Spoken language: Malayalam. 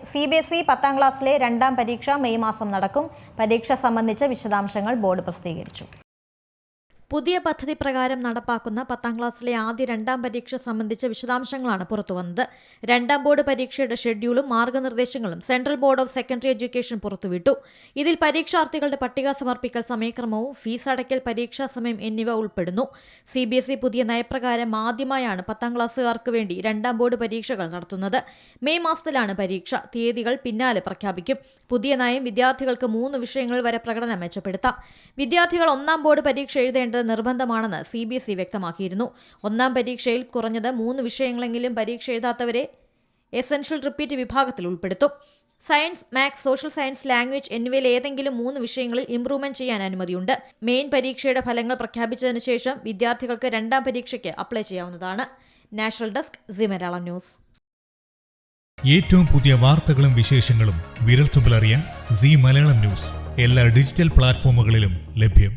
CBSE 10ാം ക്ലാസ്സിലെ രണ്ടാം പരീക്ഷ മെയ് മാസം നടക്കും. പരീക്ഷ സംബന്ധിച്ച വിശദാംശങ്ങൾ ബോർഡ് പ്രസിദ്ധീകരിച്ചു. പുതിയ പദ്ധതി പ്രകാരം നടപ്പാക്കുന്ന 10ാം ക്ലാസ്സിലെ ആദ്യ രണ്ടാം പരീക്ഷ സംബന്ധിച്ച വിശദാംശങ്ങളാണ് പുറത്തുവന്നത്. രണ്ടാം ബോർഡ് പരീക്ഷയുടെ ഷെഡ്യൂളും മാർഗനിർദ്ദേശങ്ങളും central board of secondary education പുറത്തുവിട്ടു. ഇതിൽ പരീക്ഷാർത്ഥികളുടെ പട്ടിക സമർപ്പിക്കൽ സമയക്രമവും ഫീസ് അടയ്ക്കൽ പരീക്ഷാ സമയം എന്നിവ ഉൾപ്പെടുന്നു. CBSE പുതിയ നയപ്രകാരം ആദ്യമായാണ് 10ാം ക്ലാസ്സുകാർക്ക് വേണ്ടി രണ്ടാം ബോർഡ് പരീക്ഷകൾ നടത്തുന്നത്. മെയ് മാസത്തിലാണ് പരീക്ഷ. തീയതികൾ പിന്നാലെ പ്രഖ്യാപിക്കും. പുതിയ നയം വിദ്യാർത്ഥികൾക്ക് 3 വിഷയങ്ങൾ വരെ പ്രകടനം മെച്ചപ്പെടുത്താം. വിദ്യാർത്ഥികൾ ഒന്നാം ബോർഡ് പരീക്ഷ എഴുതേണ്ടത് നിർബന്ധമാണെന്ന് CBSE വ്യക്തമാക്കിയിരുന്നു. ഒന്നാം പരീക്ഷയിൽ കുറഞ്ഞത് 3 വിഷയങ്ങളെങ്കിലും പരീക്ഷ എഴുതാത്തവരെ എസൻഷ്യൽ റിപ്പീറ്റ് വിഭാഗത്തിൽ ഉൾപ്പെടുത്തും. Science, maths, social science, language എന്നിവയിൽ ഏതെങ്കിലും 3 വിഷയങ്ങളിൽ ഇംപ്രൂവ്മെന്റ് ചെയ്യാൻ അനുമതിയുണ്ട്. മെയിൻ പരീക്ഷയുടെ ഫലങ്ങൾ പ്രഖ്യാപിച്ചതിന് ശേഷം വിദ്യാർത്ഥികൾക്ക് രണ്ടാം പരീക്ഷയ്ക്ക് അപ്ലൈ ചെയ്യാവുന്നതാണ്. National desk, C Malayalam news. ഏറ്റവും പുതിയ വാർത്തകളും വിശേഷങ്ങളും വിരൽത്തുമ്പിലറിയാൻ സി മലയാളം ന്യൂസ് എല്ലാ ഡിജിറ്റൽ പ്ലാറ്റ്ഫോമുകളിലും ലഭ്യം.